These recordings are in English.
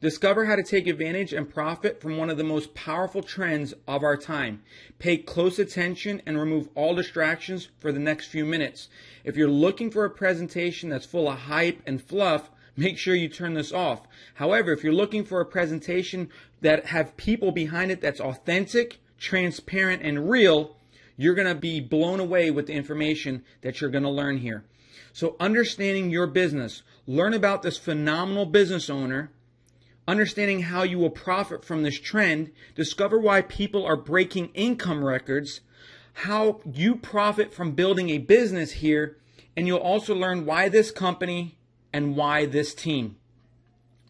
Discover how to take advantage and profit from one of the most powerful trends of our time. Pay close attention and remove all distractions for the next few minutes. If you're looking for a presentation that's full of hype and fluff, make sure you turn this off. However, if you're looking for a presentation that have people behind it that's authentic, transparent, and real, you're going to be blown away with the information that you're going to learn here. So understanding your business, learn about this phenomenal business owner, understanding how you will profit from this trend, discover why people are breaking income records, how you profit from building a business here, and you'll also learn why this company and why this team.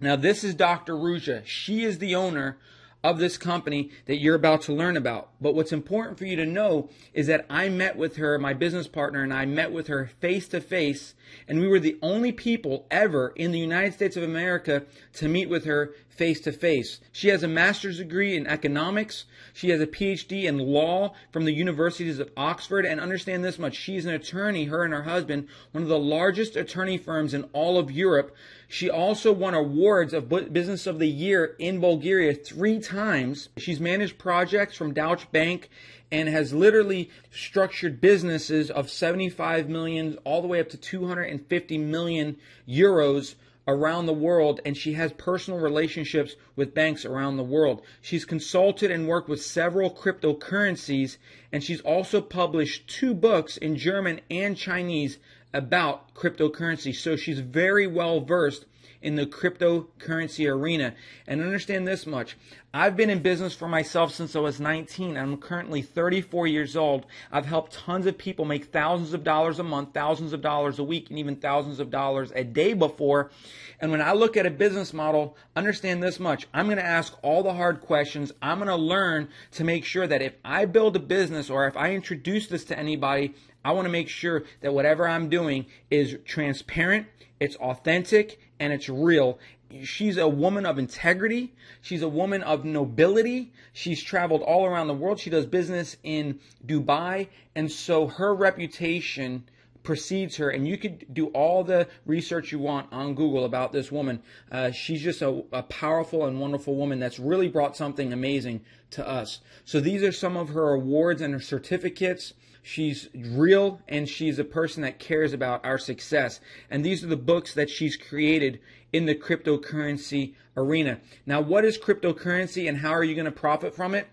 Now, this is Dr. Ruja. She is the owner of this company that you're about to learn about. But what's important for you to know is that I met with her, my business partner, and I met with her face to face, and we were the only people ever in the United States of America to meet with her face to face. She has a master's degree in economics. She has a PhD in law from the universities of Oxford. And understand this much, she's an attorney, her and her husband, one of the largest attorney firms in all of Europe. She also won awards of Business of the Year in Bulgaria 3 times. She's managed projects from Deutsche Bank and has literally structured businesses of 75 million all the way up to 250 million euros around the world, and she has personal relationships with banks around the world. She's consulted and worked with several cryptocurrencies, and she's also published 2 books in German and Chinese about cryptocurrency. So she's very well versed in the cryptocurrency arena. And understand this much, I've been in business for myself since I was 19. I'm currently 34 years old. I've helped tons of people make thousands of dollars a month, thousands of dollars a week, and even thousands of dollars a day before. And when I look at a business model, understand this much, I'm going to ask all the hard questions. I'm going to learn to make sure that if I build a business or if I introduce this to anybody, I want to make sure that whatever I'm doing is transparent, it's authentic, and it's real. She's a woman of integrity. She's a woman of nobility. She's traveled all around the world. She does business in Dubai. And so her reputation precedes her. And you could do all the research you want on Google about this woman. She's just a powerful and wonderful woman that's really brought something amazing to us. So these are some of her awards and her certificates. She's real, and she's a person that cares about our success. And these are the books that she's created in the cryptocurrency arena. Now, what is cryptocurrency and how are you going to profit from it?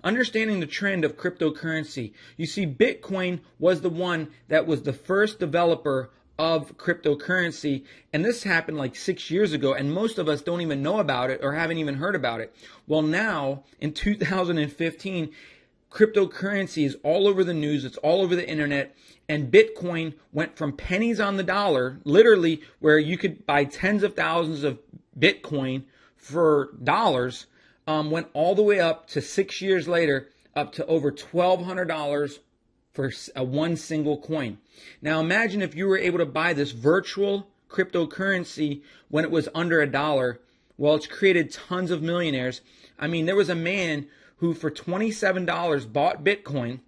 Understanding the trend of cryptocurrency. You see, Bitcoin was the one that was the first developer of cryptocurrency, and this happened like 6 years ago, and most of us don't even know about it or haven't even heard about it. Well, now, in 2015, cryptocurrency is all over the news, it's all over the internet, and Bitcoin went from pennies on the dollar, literally where you could buy tens of thousands of Bitcoin for dollars, went all the way up to 6 years later, up to over $1,200 for one single coin. Now imagine if you were able to buy this virtual cryptocurrency when it was under $1. Well, it's created tons of millionaires. I mean, there was a man who for $27 bought Bitcoin.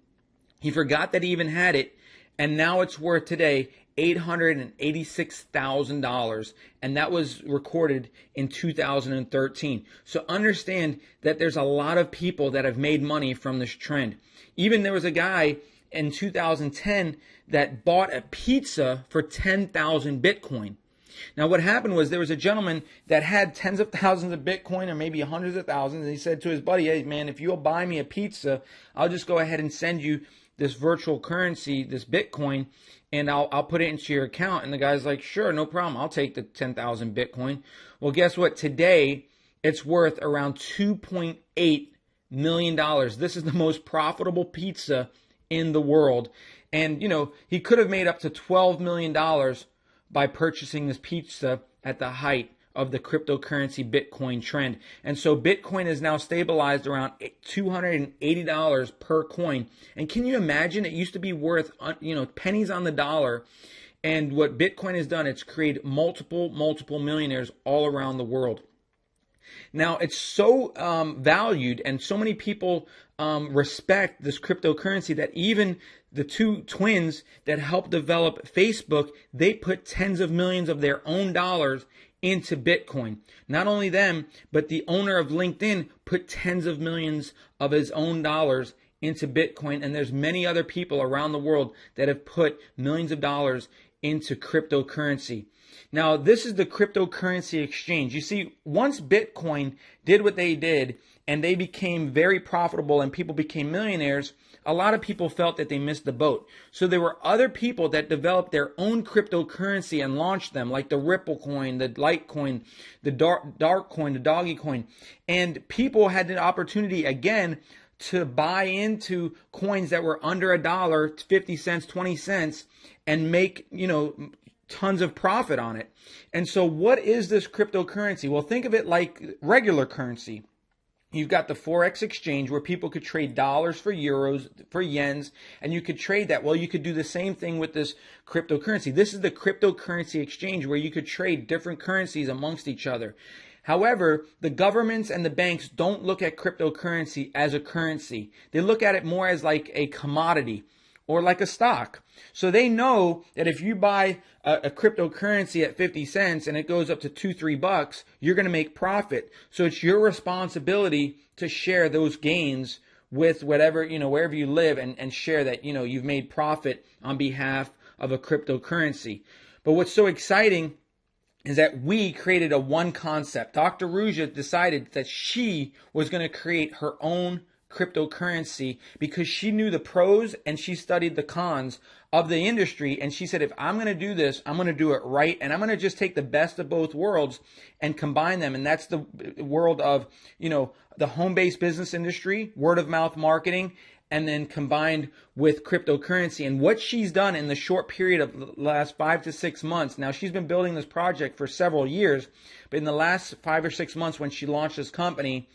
He forgot that he even had it, and now it's worth today $886,000, and that was recorded in 2013. So understand that there's a lot of people that have made money from this trend. Even there was a guy in 2010 that bought a pizza for 10,000 Bitcoin. Now, what happened was there was a gentleman that had tens of thousands of Bitcoin or maybe hundreds of thousands, and he said to his buddy, hey, man, if you'll buy me a pizza, I'll just go ahead and send you this virtual currency, this Bitcoin, and I'll put it into your account. And the guy's like, sure, no problem. I'll take the 10,000 Bitcoin. Well, guess what? Today, it's worth around $2.8 million. This is the most profitable pizza in the world. And, you know, he could have made up to $12 million by purchasing this pizza at the height of the cryptocurrency Bitcoin trend. And so Bitcoin is now stabilized around $280 per coin. And can you imagine? It used to be worth, pennies on the dollar. And what Bitcoin has done, it's created multiple millionaires all around the world. Now, it's so valued, and so many people respect this cryptocurrency that even the two twins that helped develop Facebook, they put tens of millions of their own dollars into Bitcoin. Not only them, but the owner of LinkedIn put tens of millions of his own dollars into Bitcoin, and there's many other people around the world that have put millions of dollars into cryptocurrency. Now, this is the cryptocurrency exchange. You see, once Bitcoin did what they did and they became very profitable and people became millionaires, a lot of people felt that they missed the boat. So there were other people that developed their own cryptocurrency and launched them, like the Ripple coin, the Litecoin, the Dark coin, the Doggy coin. And people had the opportunity again to buy into coins that were under $1, 50 cents, 20 cents, and make, tons of profit on it. And so what is this cryptocurrency? Well, think of it like regular currency. You've got the Forex exchange where people could trade dollars for euros, for yens, and you could trade that. Well, you could do the same thing with this cryptocurrency. This is the cryptocurrency exchange where you could trade different currencies amongst each other. However, the governments and the banks don't look at cryptocurrency as a currency. They look at it more as like a commodity or like a stock. So they know that if you buy a cryptocurrency at 50 cents and it goes up to $2-3, you're going to make profit. So it's your responsibility to share those gains with whatever, wherever you live and share that, you've made profit on behalf of a cryptocurrency. But what's so exciting is that we created a one concept. Dr. Ruja decided that she was going to create her own cryptocurrency because she knew the pros and she studied the cons of the industry. And she said, if I'm going to do this, I'm going to do it right. And I'm going to just take the best of both worlds and combine them. And that's the world of, the home-based business industry, word of mouth marketing, and then combined with cryptocurrency. And what she's done in the short period of the last 5 to 6 months, now she's been building this project for several years, but in the last 5 or 6 months when she launched this company,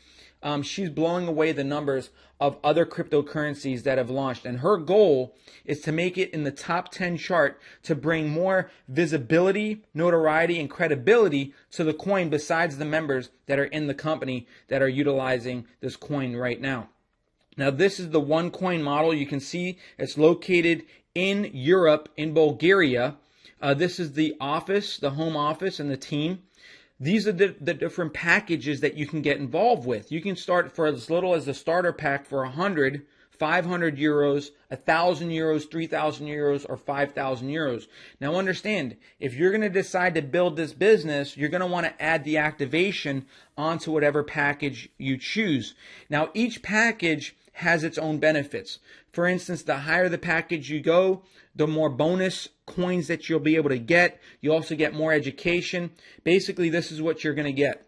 she's blowing away the numbers of other cryptocurrencies that have launched. And her goal is to make it in the top 10 chart to bring more visibility, notoriety, and credibility to the coin besides the members that are in the company that are utilizing this coin right now. Now, this is the OneCoin model. You can see it's located in Europe, in Bulgaria. This is the office, the home office, and the team. These are the different packages that you can get involved with. You can start for as little as the starter pack for 100, 500 euros, 1,000 euros, 3,000 euros, or 5,000 euros. Now understand, if you're going to decide to build this business, you're going to want to add the activation onto whatever package you choose. Now each package has its own benefits. For instance, the higher the package you go, the more bonus coins that you'll be able to get. You also get more education. Basically, this is what you're going to get.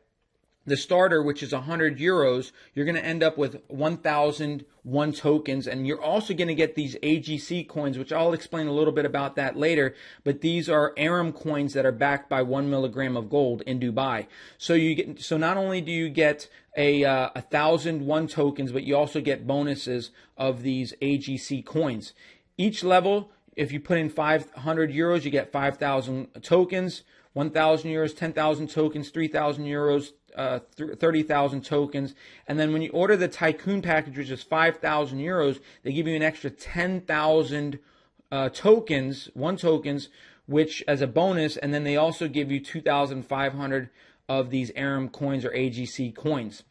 The starter, which is 100 euros, you're going to end up with 1,001 tokens, and you're also going to get these AGC coins, which I'll explain a little bit about that later, but these are Aram coins that are backed by 1 milligram of gold in Dubai. So not only do you get 1,001 tokens, but you also get bonuses of these AGC coins. Each level, if you put in 500 euros, you get 5,000 tokens, 1,000 euros, 10,000 tokens, 3,000 euros, 30,000 tokens. And then when you order the Tycoon package, which is 5,000 euros, they give you an extra 10,000 tokens, which as a bonus. And then they also give you 2,500 of these Aram coins or AGC coins.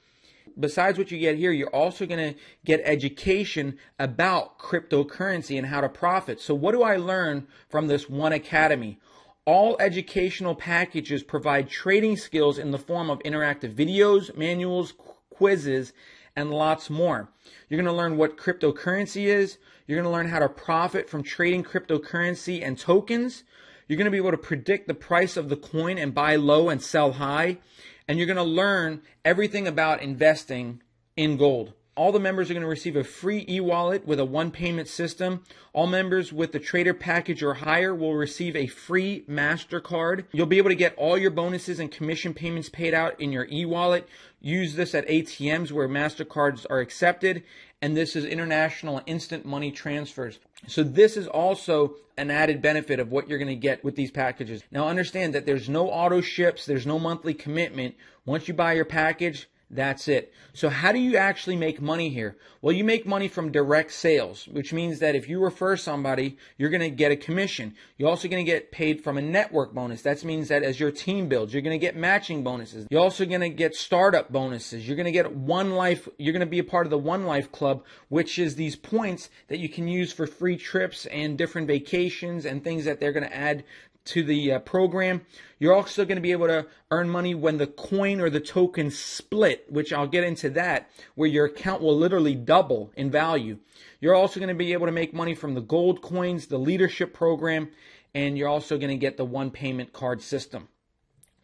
Besides what you get here, you're also going to get education about cryptocurrency and how to profit. So what do I learn from this one academy? All educational packages provide trading skills in the form of interactive videos, manuals, quizzes, and lots more. You're going to learn what cryptocurrency is. You're going to learn how to profit from trading cryptocurrency and tokens. You're going to be able to predict the price of the coin and buy low and sell high. And you're going to learn everything about investing in gold. All the members are going to receive a free e-wallet with a one-payment system. All members with the trader package or higher will receive a free MasterCard. You'll be able to get all your bonuses and commission payments paid out in your e-wallet. Use this at ATMs where MasterCards are accepted. And this is international and instant money transfers. So this is also an added benefit of what you're going to get with these packages. Now understand that there's no auto ships, there's no monthly commitment. Once you buy your package, That's it. So how do you actually make money here? Well, you make money from direct sales, which means that if you refer somebody, you're going to get a commission. You're also going to get paid from a network bonus. That means that as your team builds, you're going to get matching bonuses. You're also going to get startup bonuses. You're going to get One Life. You're going to be a part of the One Life Club, which is these points that you can use for free trips and different vacations and things that they're going to add to the program. You're also going to be able to earn money when the coin or the token split, which I'll get into that, where your account will literally double in value. You're also going to be able to make money from the gold coins, the leadership program, and you're also going to get the one payment card system.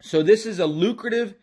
So this is a lucrative,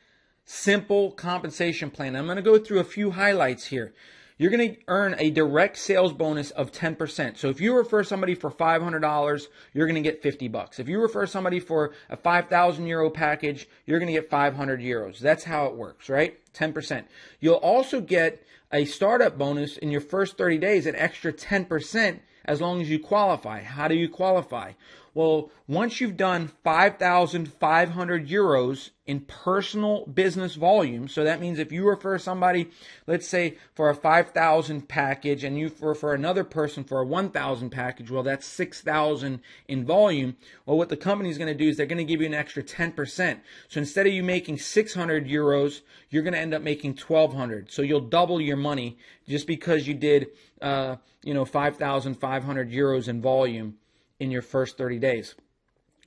simple compensation plan. I'm going to go through a few highlights here. You're going to earn a direct sales bonus of 10%. So if you refer somebody for $500, you're going to get $50. If you refer somebody for a 5,000 euro package, you're going to get 500 euros. That's how it works, right? 10%. You'll also get a startup bonus in your first 30 days, an extra 10% as long as you qualify. How do you qualify? Well, once you've done 5,500 euros in personal business volume, so that means if you refer somebody, let's say for a 5,000 package, and you refer another person for a 1,000 package, well, that's 6,000 in volume. Well, what the company is going to do is they're going to give you an extra 10%. So instead of you making 600 euros, you're going to end up making 1,200. So you'll double your money just because you did, 5,500 euros in volume in your first 30 days.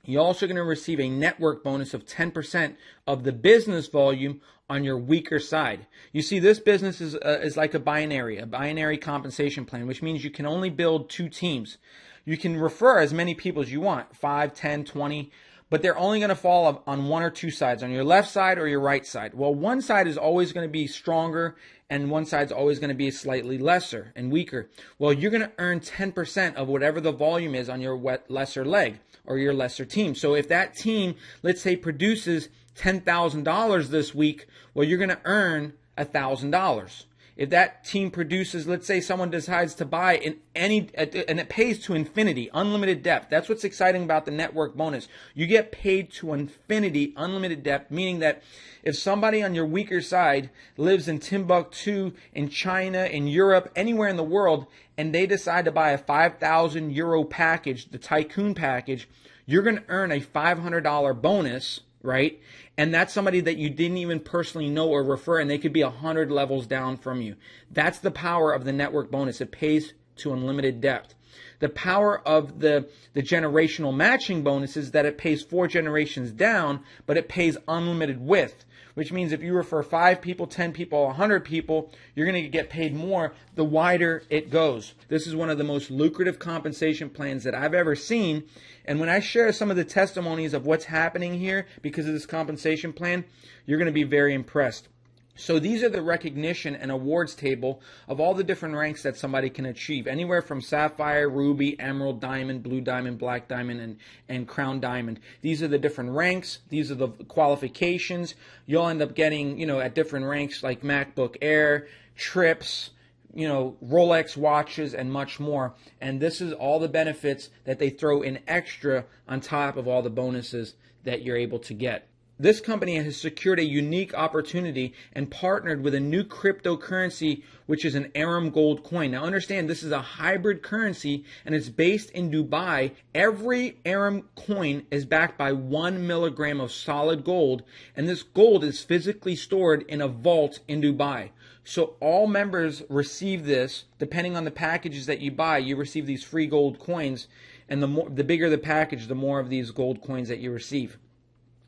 You're also going to receive a network bonus of 10% of the business volume on your weaker side. You see, this business is like a binary compensation plan, which means you can only build 2 teams. You can refer as many people as you want, 5, 10, 20, but they're only going to fall on one or two sides, on your left side or your right side. Well, one side is always going to be stronger, and one side's always going to be slightly lesser and weaker. Well, you're going to earn 10% of whatever the volume is on your lesser leg or your lesser team. So if that team, let's say, produces $10,000 this week, well, you're going to earn $1,000. If that team produces, let's say someone decides to buy and it pays to infinity, unlimited depth. That's what's exciting about the network bonus. You get paid to infinity, unlimited depth, meaning that if somebody on your weaker side lives in Timbuktu, in China, in Europe, anywhere in the world, and they decide to buy a 5,000 euro package, the tycoon package, you're going to earn a $500 bonus, right? And that's somebody that you didn't even personally know or refer, and they could be 100 levels down from you. That's the power of the network bonus. It pays to unlimited depth. The power of the generational matching bonus is that it pays 4 generations down, but it pays unlimited width, which means if you refer 5 people, 10 people, 100 people, you're going to get paid more the wider it goes. This is one of the most lucrative compensation plans that I've ever seen. And when I share some of the testimonies of what's happening here because of this compensation plan, you're going to be very impressed. So these are the recognition and awards table of all the different ranks that somebody can achieve. Anywhere from Sapphire, Ruby, Emerald, Diamond, Blue Diamond, Black Diamond, and Crown Diamond. These are the different ranks. These are the qualifications. You'll end up getting, at different ranks like MacBook Air, trips, Rolex watches, and much more. And this is all the benefits that they throw in extra on top of all the bonuses that you're able to get. This company has secured a unique opportunity and partnered with a new cryptocurrency, which is an Aram gold coin. Now understand, this is a hybrid currency and it's based in Dubai. Every Aram coin is backed by 1 milligram of solid gold, and this gold is physically stored in a vault in Dubai. So all members receive this. Depending on the packages that you buy, you receive these free gold coins, and the bigger the package, the more of these gold coins that you receive.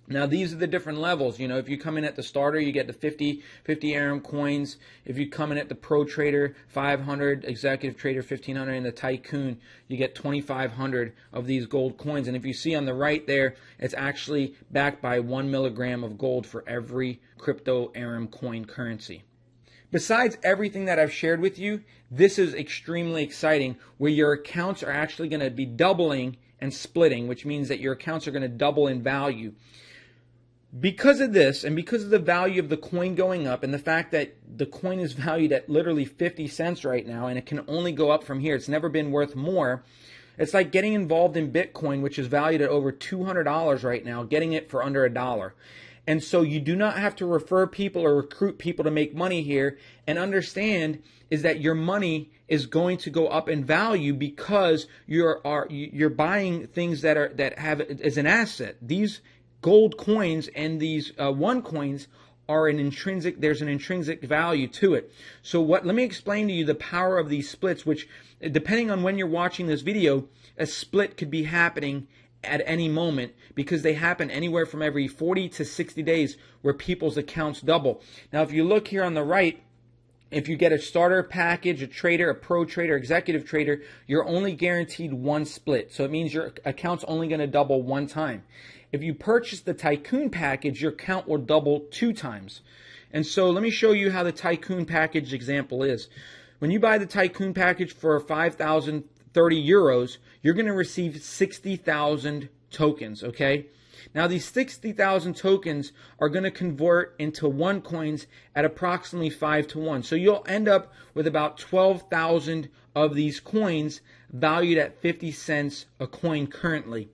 Now, these are the different levels. If you come in at the starter, you get the 50 Aram coins. If you come in at the Pro Trader, 500, Executive Trader, 1,500, and the Tycoon, you get 2,500 of these gold coins. And if you see on the right there, it's actually backed by 1 milligram of gold for every crypto Aram coin currency. Besides everything that I've shared with you, this is extremely exciting, where your accounts are actually going to be doubling and splitting, which means that your accounts are going to double in value. Because of this, and because of the value of the coin going up, and the fact that the coin is valued at literally 50 cents right now, and it can only go up from here, it's never been worth more. It's like getting involved in Bitcoin, which is valued at over $200 right now, getting it for under $1. And so you do not have to refer people or recruit people to make money here. And understand is that your money is going to go up in value because you're buying things that have as an asset. These gold coins and these OneCoins are there's an intrinsic value to it. So let me explain to you the power of these splits, which depending on when you're watching this video, a split could be happening at any moment because they happen anywhere from every 40 to 60 days where people's accounts double. Now, if you look here on the right, if you get a starter package, a trader, a pro trader, executive trader, you're only guaranteed one split. So it means your account's only going to double one time. If you purchase the Tycoon package, your account will double 2 times. And so let me show you how the Tycoon package example is. When you buy the Tycoon package for 5,030 euros, you're going to receive 60,000 tokens, okay? Now these 60,000 tokens are going to convert into OneCoins at approximately 5 to 1. So you'll end up with about 12,000 of these coins valued at 50 cents a coin currently.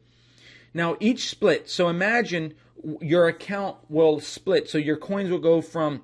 Now each split, so imagine your account will split. So your coins will go from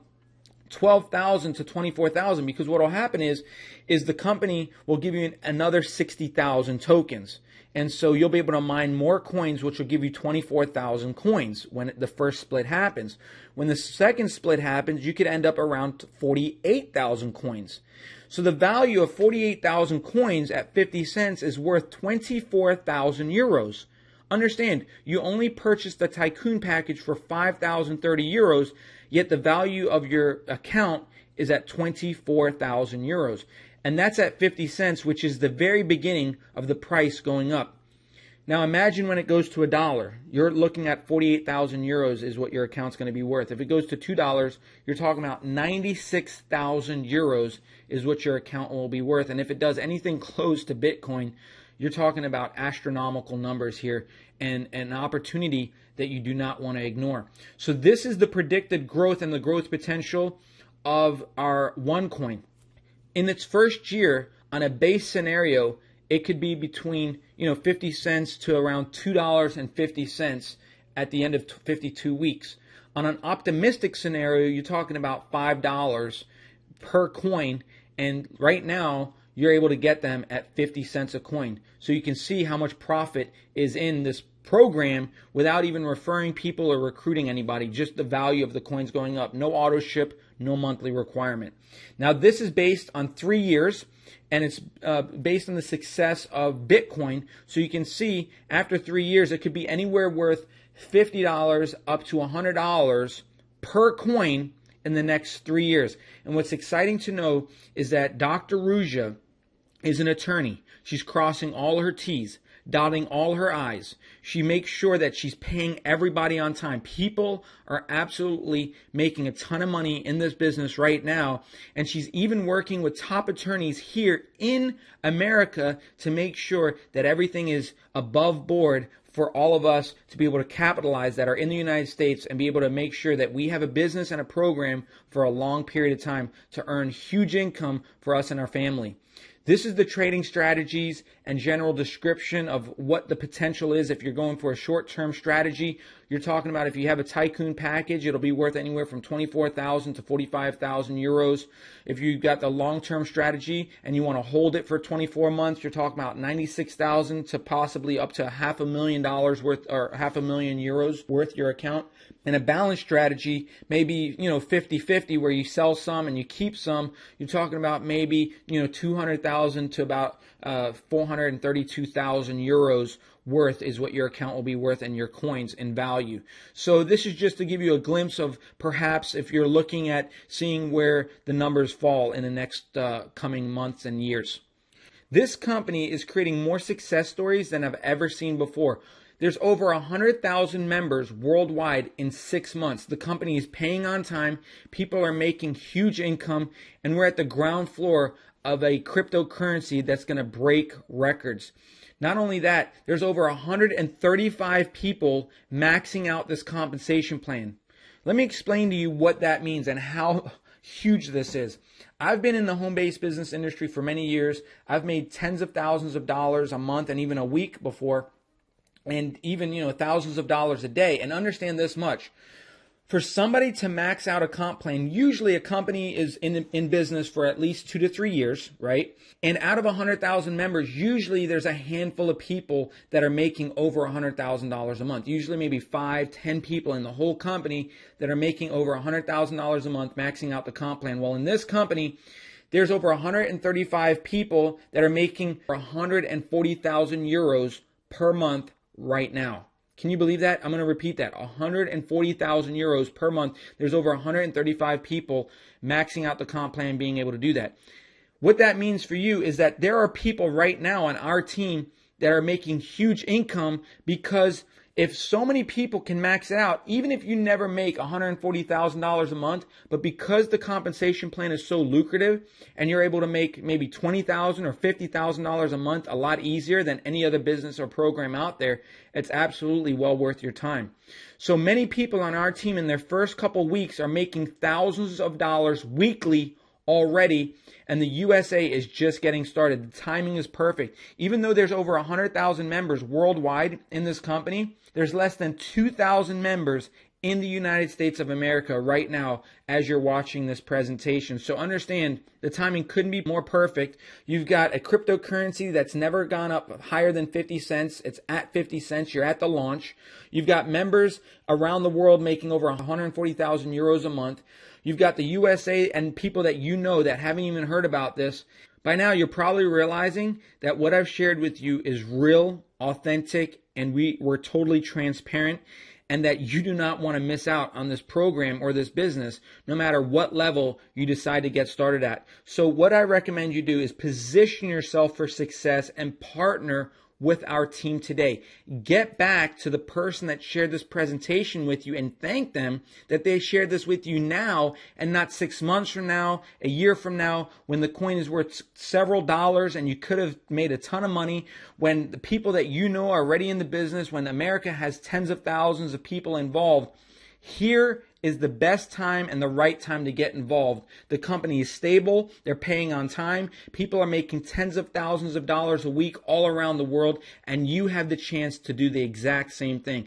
12,000 to 24,000 because what will happen is the company will give you another 60,000 tokens. And so you'll be able to mine more coins, which will give you 24,000 coins when the first split happens. When the second split happens, you could end up around 48,000 coins. So the value of 48,000 coins at 50 cents is worth 24,000 euros. Understand, you only purchased the Tycoon package for 5,030 euros, yet the value of your account is at 24,000 euros. And that's at 50 cents, which is the very beginning of the price going up. Now imagine when it goes to $1. You're looking at 48,000 euros is what your account's going to be worth. If it goes to $2, you're talking about 96,000 euros is what your account will be worth. And if it does anything close to Bitcoin, you're talking about astronomical numbers here and an opportunity that you do not want to ignore. So this is the predicted growth and the growth potential of our OneCoin. In its first year, on a base scenario, it could be between 50 cents to around $2.50 at the end of 52 weeks. On an optimistic scenario, you're talking about $5 per coin, and right now you're able to get them at 50 cents a coin. So you can see how much profit is in this program without even referring people or recruiting anybody, just the value of the coins going up. No auto ship, no monthly requirement. Now this is based on 3 years, and it's based on the success of Bitcoin. So you can see after 3 years, it could be anywhere worth $50 up to $100 per coin in the next 3 years. And what's exciting to know is that Dr. Ruja is an attorney. She's crossing all her T's, dotting all her I's. She makes sure that she's paying everybody on time. People are absolutely making a ton of money in this business right now, and she's even working with top attorneys here in America to make sure that everything is above board for all of us to be able to capitalize that are in the United States and be able to make sure that we have a business and a program for a long period of time to earn huge income for us and our family. This is the trading strategies and general description of what the potential is if you're going for a short-term strategy. You're talking about if you have a Tycoon package, it'll be worth anywhere from 24,000 to 45,000 euros. If you've got the long-term strategy and you want to hold it for 24 months, you're talking about 96,000 to possibly up to $500,000 worth, or 500,000 euros worth your account. And a balanced strategy, maybe 50-50, where you sell some and you keep some. You're talking about maybe 200,000 to about 432,000 euros worth is what your account will be worth and your coins in value. So this is just to give you a glimpse of perhaps if you're looking at seeing where the numbers fall in the next coming months and years. This company is creating more success stories than I've ever seen before. There's over 100,000 members worldwide in 6 months. The company is paying on time. People are making huge income, and we're at the ground floor of a cryptocurrency that's going to break records. Not only that, there's over 135 people maxing out this compensation plan. Let me explain to you what that means and how huge this is. I've been in the home-based business industry for many years. I've made tens of thousands of dollars a month and even a week before, and even thousands of dollars a day. And understand this much: For somebody to max out a comp plan, usually a company is in business for at least 2 to 3 years, right? And out of 100,000 members, usually there's a handful of people that are making over $100,000 a month. Usually maybe 5, 10 people in the whole company that are making over $100,000 a month, maxing out the comp plan. Well, in this company, there's over 135 people that are making 140,000 euros per month right now. Can you believe that? I'm going to repeat that. 140,000 euros per month. There's over 135 people maxing out the comp plan, being able to do that. What that means for you is that there are people right now on our team that are making huge income, because if so many people can max it out, even if you never make $140,000 a month, but because the compensation plan is so lucrative and you're able to make maybe $20,000 or $50,000 a month a lot easier than any other business or program out there, it's absolutely well worth your time. So many people on our team in their first couple weeks are making thousands of dollars weekly already, and the USA is just getting started. The timing is perfect. Even though there's over 100,000 members worldwide in this company, there's less than 2,000 members in the United States of America right now as you're watching this presentation. So understand, the timing couldn't be more perfect. You've got a cryptocurrency that's never gone up higher than 50 cents. It's at 50 cents. You're at the launch. You've got members around the world making over 140,000 euros a month. You've got the USA and people that you know that haven't even heard about this. By now, you're probably realizing that what I've shared with you is real, authentic, and we're totally transparent, and that you do not want to miss out on this program or this business, no matter what level you decide to get started at. So what I recommend you do is position yourself for success and partner with our team today. Get back to the person that shared this presentation with you and thank them that they shared this with you now and not 6 months from now, a year from now, when the coin is worth several dollars and you could have made a ton of money, when the people that you know are already in the business, when America has tens of thousands of people involved. Here is the best time and the right time to get involved. The company is stable. They're paying on time. People are making tens of thousands of dollars a week all around the world, and you have the chance to do the exact same thing.